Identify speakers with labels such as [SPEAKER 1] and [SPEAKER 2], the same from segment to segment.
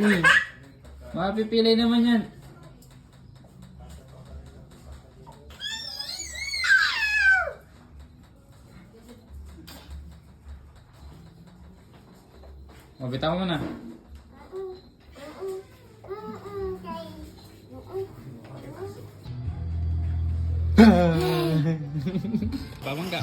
[SPEAKER 1] Uy, mapipilay naman yan. Mabitaw mo na. Pamangga.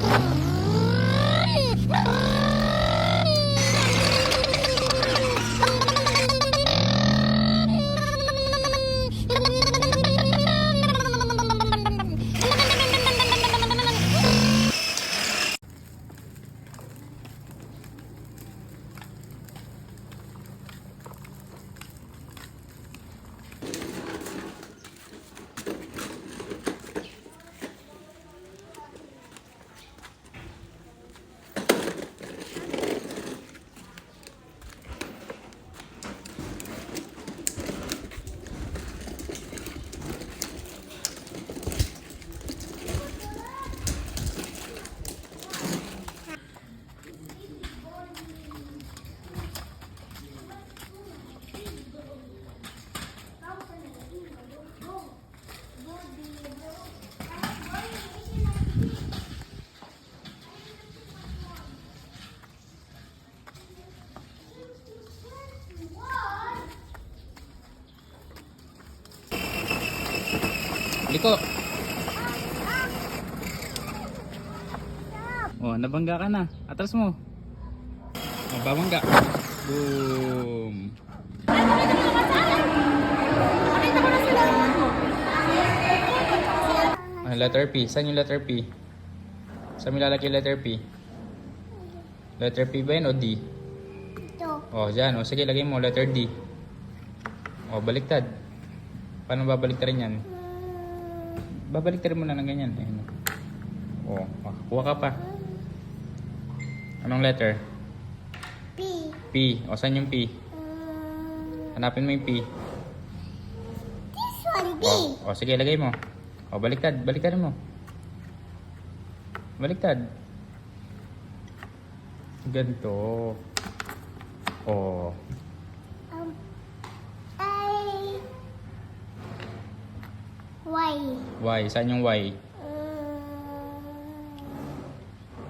[SPEAKER 1] Liko. Oh, nabangga ka na. Atras mo. Oh, babangga. Boom. Ah, letter P. Saan yung letter P? Saan mo lalagay yung letter P? Letter P ba yun o D?
[SPEAKER 2] Ito.
[SPEAKER 1] Oh, dyan. O, sige, lagay mo. Letter D. O, baliktad. Paano babaliktarin yan? Babaliktarin mo na ng ganyan. Ayan. O, kuha ka pa. Anong letter?
[SPEAKER 2] P.
[SPEAKER 1] P. O, saan yung P? Hanapin mo yung P.
[SPEAKER 2] This one, B.
[SPEAKER 1] O, sige, lagay mo. O, baliktad. Baliktad mo. Baliktad. Ganito. O.
[SPEAKER 2] I. Y.
[SPEAKER 1] Y. Saan yung Y?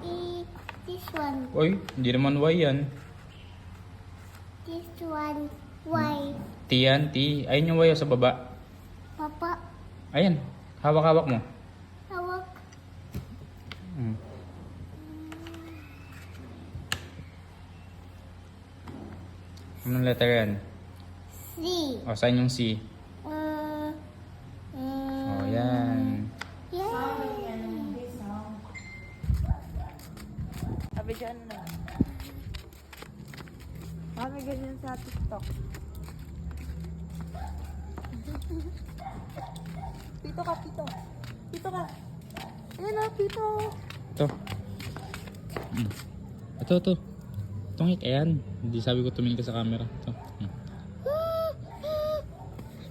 [SPEAKER 2] E. This one.
[SPEAKER 1] Uy, hindi naman Y yan.
[SPEAKER 2] This one. Y.
[SPEAKER 1] T yan, T. Ayun yung Y sa baba.
[SPEAKER 2] Papa.
[SPEAKER 1] Ayan. Hawak-hawak mo.
[SPEAKER 2] Hawak.
[SPEAKER 1] Anong letter yan?
[SPEAKER 2] C.
[SPEAKER 1] O, saan yung C? O, yan.
[SPEAKER 2] Yeah.
[SPEAKER 3] Sabi dyan na. Kami ganyan sa TikTok. Pito ka, pito. Pito ka. Ayan na, pito.
[SPEAKER 1] Ito. Ito. Tungik, ayan. Hindi sabi ko tumingin ka sa camera. Ito.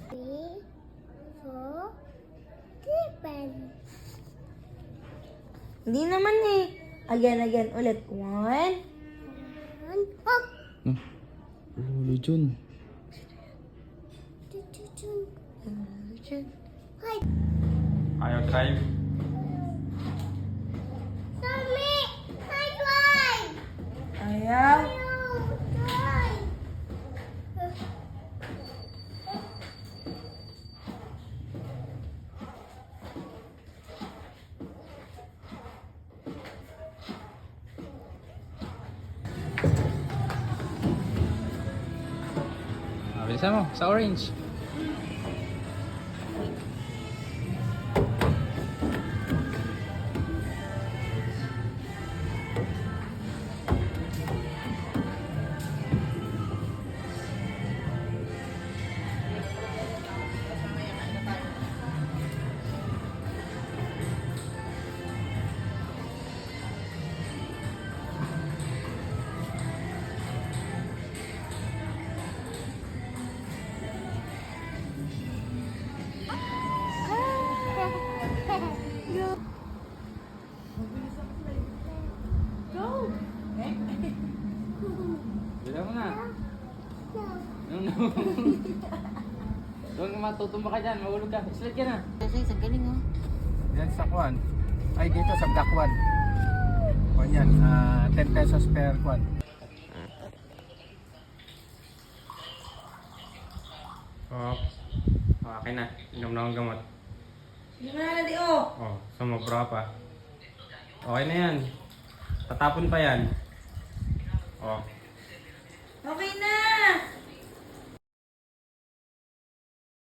[SPEAKER 2] 3, 4, 7.
[SPEAKER 3] Hindi naman eh. Again, ulit. 1.
[SPEAKER 2] Oh.
[SPEAKER 1] Lolo Jun.
[SPEAKER 2] Hi.
[SPEAKER 1] Ayaw drive.
[SPEAKER 2] Mommy, hi, drive.
[SPEAKER 3] Ayaw.
[SPEAKER 2] Drive.
[SPEAKER 1] Bilisan mo, sa orange. Huwag matutumba ka dyan, mahulog ka. Slide ka na.
[SPEAKER 3] Kasi sa galing oh.
[SPEAKER 4] Yan sa kwan. Ay, dito sa black one. Kwan yan, 10 pesos per kwan.
[SPEAKER 1] Oh. Okay na. Inom na akong gamot.
[SPEAKER 3] Hindi mo na di oh.
[SPEAKER 1] Oh, sumobra pa. Okay na yan. Tatapon pa yan. Oh.
[SPEAKER 3] Okay na!